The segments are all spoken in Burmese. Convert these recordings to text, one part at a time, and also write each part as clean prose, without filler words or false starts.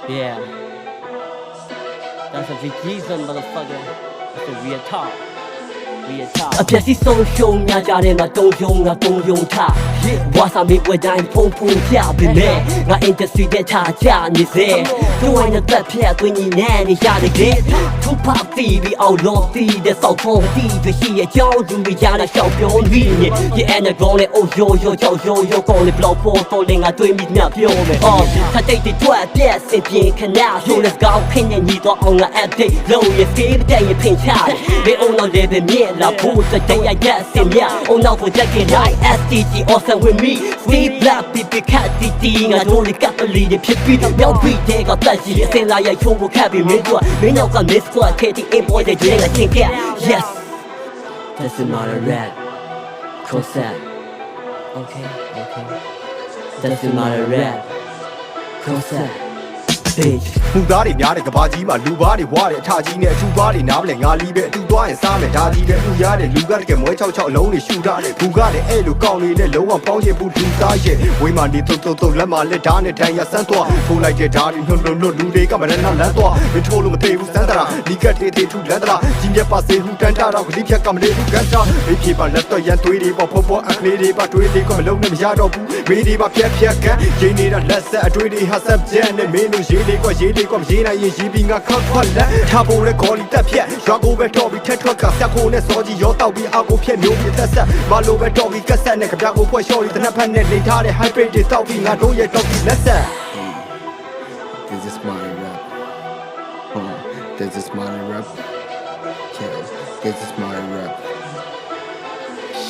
Yeah. That's a big reason, motherfucker. That's a real talk. Real talk. အပြည့်စီဆုံးရှုံးများကြတဲ့မှာတုံယုံငါတုံယုံထားဝါစာမေဝတိုင်းဖုံဖုံပြပြီမဲ့ငါ industry တဲ့ထားကြနေစေတို့ဝိုင်းတဲ့သက်ဖြတ်သွင်းညီနဲ့နေရတဲ့ကေထူပါတီဗီအောင်လို့တီးတဲ့စောက်ဖုံးတီးတဲ့ရှိရဲ့ကြောင်းသူတွေရတဲ့ရှောက်ပြောနေရဲ့အဲ့နဲ့ကောင်းလေအိုယိုယိုကြောက်ယိုယိုကောင်းလေဘလောက်ပေါ်တော်လေငါတွေးမိမြပြောမယ်အော်ถ้าတိတ်တွေတွက်ပြက်စင်ပြင်းခဏ so let's go ခင်းနေညီတော့အောင်ငါ update လို့ရစီးတဲ့ရင်ဖင်ချတယ်အောင်တော့လေတဲ့မြင်လာဖို့တဲ့ရရစင်မြအောင်တော့ကိုကြက်ကြင် right STG awesome with me stay black people cat TT ငါတို့လေကပ်ပလီတွေဖြစ်ပြီးရောက်ပြီးတဲ့ကတက်ကြီးအစင်လာရချုံကိုခတ်ပြီးမင်းတို့မင်းနောက်က miss squad KT import တဲ့တွေငါချင်းက yes that's not a rap concept okay that's not a rap conceptလူသားတွေများတဲ့ကဘာကြီးမှာလူသားတွေဝါတဲ့အထာကြီးနဲ့အထူသားတွေနားမလဲငါလီးပဲအတူသွားရင်စားမယ်ဒါကြီးတဲ့လူရတဲ့လူကတကယ်မွဲ66လုံးတွေရှူထားတယ်ဘူကလည်းအဲ့လိုကောင်းနေတဲ့လုံးဝပေါင်းရင်ဘူးလူသားရဲ့ဝေးမာနေတုံလက်မှာလက်ဓာတ်နဲ့ထိုင်ရဆန်းသွားထိုးလိုက်တဲ့ဓာတ်တွေနှုတ်လူတွေကမရနာလန်းသွားမထိုးလို့မသေးဘူးစမ်းတရာလီကတ်တေးထူလန်းတရာကြီးမြတ်ပါစေဟူတန်တာတော့ကလေးဖြတ်ကမလေးဘူးကန်တာမေးပြေပါလက်တော့ရန်သွေးတွေပေါ့ဖောအကလေးတွေပါတွေးတွေကမလုံးနဲ့မရတော့ဘူးမေးတွေပါဖြတ်ကန်ရင်းနေတာလက်ဆက်အတွေးတွေဟာဆက်ကျန်နဲ့မင်းတို့ရေးလေးကွရေးနိုင်ရင်ရေးပြီးငါခောက်ခွက်လက်ထားဖို့ရဲခေါ်လီတက်ဖြတ်ရွာကိုပဲတော်ပြီးထက်ထွက်ကစက်ကိုနဲ့စောကြီးရောတောက်ပြီးအောက်ကိုဖြက်မျိုးပြီးသက်ဆက်မလိုပဲတော်ပြီးကက်ဆက်နဲ့ကြပြကိုဖွဲ့လျှော်ပြီးတနက်ဖက်နဲ့လိန်ထားတဲ့ high rate တွေတောက်ပြီးငါတို့ရဲ့တော်ပြီးလက်ဆက် This is my rap. This is my rap. Yeah, this is my rap.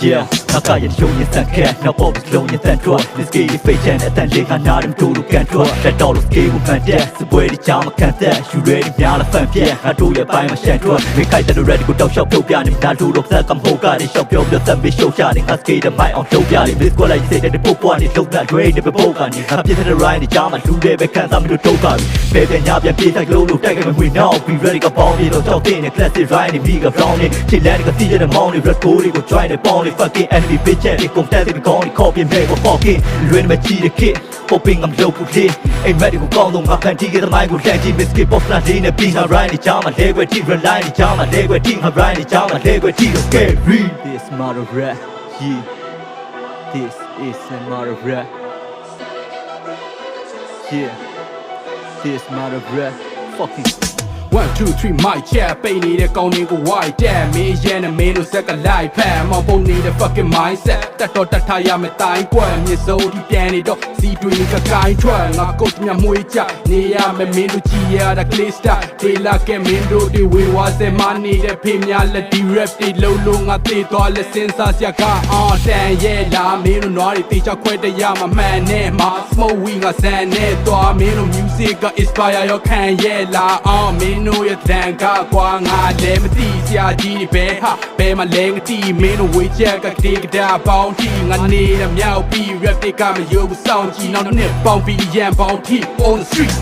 Yeah, I got your show you that cat, now all is low you that draw. This game is fake and that late I not him to can draw. That all is game with my dad, the way the jam can't dash. You ready now the fan yeah, I do your buy my shank draw. We kite that ready go down shop to piano, not to look that come home got it shop your some be show shining. I skate the mic on show piano. This what I say that the book one is look that great the book on it. Happy to the ride the jam and do they back and some to talk on. Baby and yap and piece like low take it we now be ready go bomb it or talk in a classic ride and big around it. She let it go see the morning red cool go try the ball fucking enemy bitch and they come down they be gone copy and make a fucking ready my cheat the kid hoping I'm low for it ain't ready go gone on my panty get the mind go down deep biscuit box not in a being a ride the jam and leg with deep line the jam and leg with deep ride the jam and leg with deep scary this model rap yeah this is a model rap yeah this model rap fucking 1 2 3 my chat ပိတ်နေတဲ့ကောင်းတွေကို white တက်မင်းရဲနဲ့မင်းတို့ဆက်ကလိုက်ဖက်မောင်ပုံနေတဲ့ fucking mindset တက်တော့တက်ထားရမယ်တိုင်းကွက်မြေစိုးဒီပြန်နေတော့စီတွေကကိုင်းထွက်ငါကုတ်မြမွေးချနေရမယ်မင်းတို့ကြည်ရတာ clay star ဒေလာကဲမင်းတို့တွေဝေဝါစဲမနေတဲ့ဖေးများလက်ဒီ rap တွေလုံးလုံးငါသေးသွားလက်စင်စားစရာကအော်တန်ရဲလာမင်းတို့နွားတွေတေချခွဲတရမှာမှန်နဲ့မှာ smoke weed ငါစံနဲ့သွားမင်းတို့ music က inspire ရောခံရဲလာအော်မင်းတို့ရဲ့တန်ကကွာငါလည်းမသိစရာကြီးတွေပဲဟာဘယ်မှာလဲငတိမင်းတို့ဝေးချက်ကတိကတာပေါင်းတီငါနေတဲ့မြောက်ပြီး rap တွေကမယုံဘူးစောင့်ကြည့်နောက်နှစ်ပေါင်းပြီးရန်ပေါင်းတီ on the street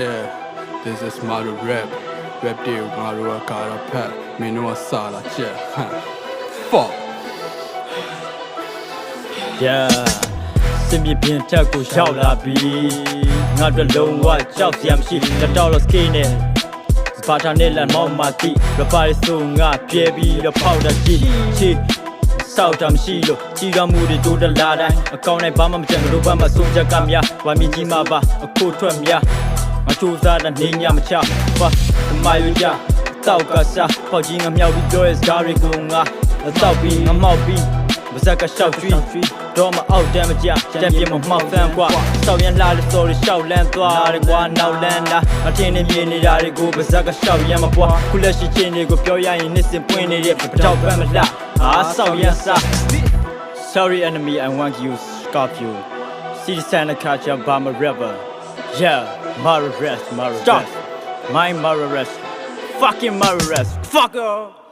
yeah this is my rap တွေငါတို့ကကာရဖက်မင်းတို့ကစာလာချက် fuck yeah စင်ပြင်းတက်ကိုရောက်လာပြီငါတို့လုံးဝကြောက်စရာမရှိလက်တော့လို့ skin နဲ့ဘာသာနဲ့လမ်းမောင်းမတိရပါရစုံငါပြဲပြီးတော့ဖောက်တာကြည့်ချီစောက်တာမရှိလို့ကြီးတော်မူတွေတိုးတလာတိုင်းအကောင်းနဲ့ဘာမှမကြံလို့ဘာမှဆုံးချက်ကများဝမ်းမြကြီးမှာပါအခုထွက်များငါစူးစားတဲ့နေညမချဘာသမိုင်းရကြတောက်ကစားပေါက်ကြီးငါမြောက်ပြီးပြောရဲစကားတွေကိုငါတောက်ပြီးငါမောက်ပြီးမစက်ကရှောက်ကျွီးတော့မအောက်တမ်းမကြတံပြင်းမမှောက်ဆန်းကွာစောက်ရန်လာလို့ sorry ရှောက်လန်းသွားတယ်ကွာနောက်လန်းလာအထင်းနေမြင်နေတာတွေကိုပါဇက်ကရှောက်ရန်မပွားခုလက်ရှိချင်းတွေကိုပြောရရင်နှစ်စင်ပွင့်နေတဲ့ပတောက်ပန်းမလှအားစောက်ရန်စား sorry enemy I want you scarf you see the sign of culture by my rapper yeah my rest my rest my rest fucking my rest fucker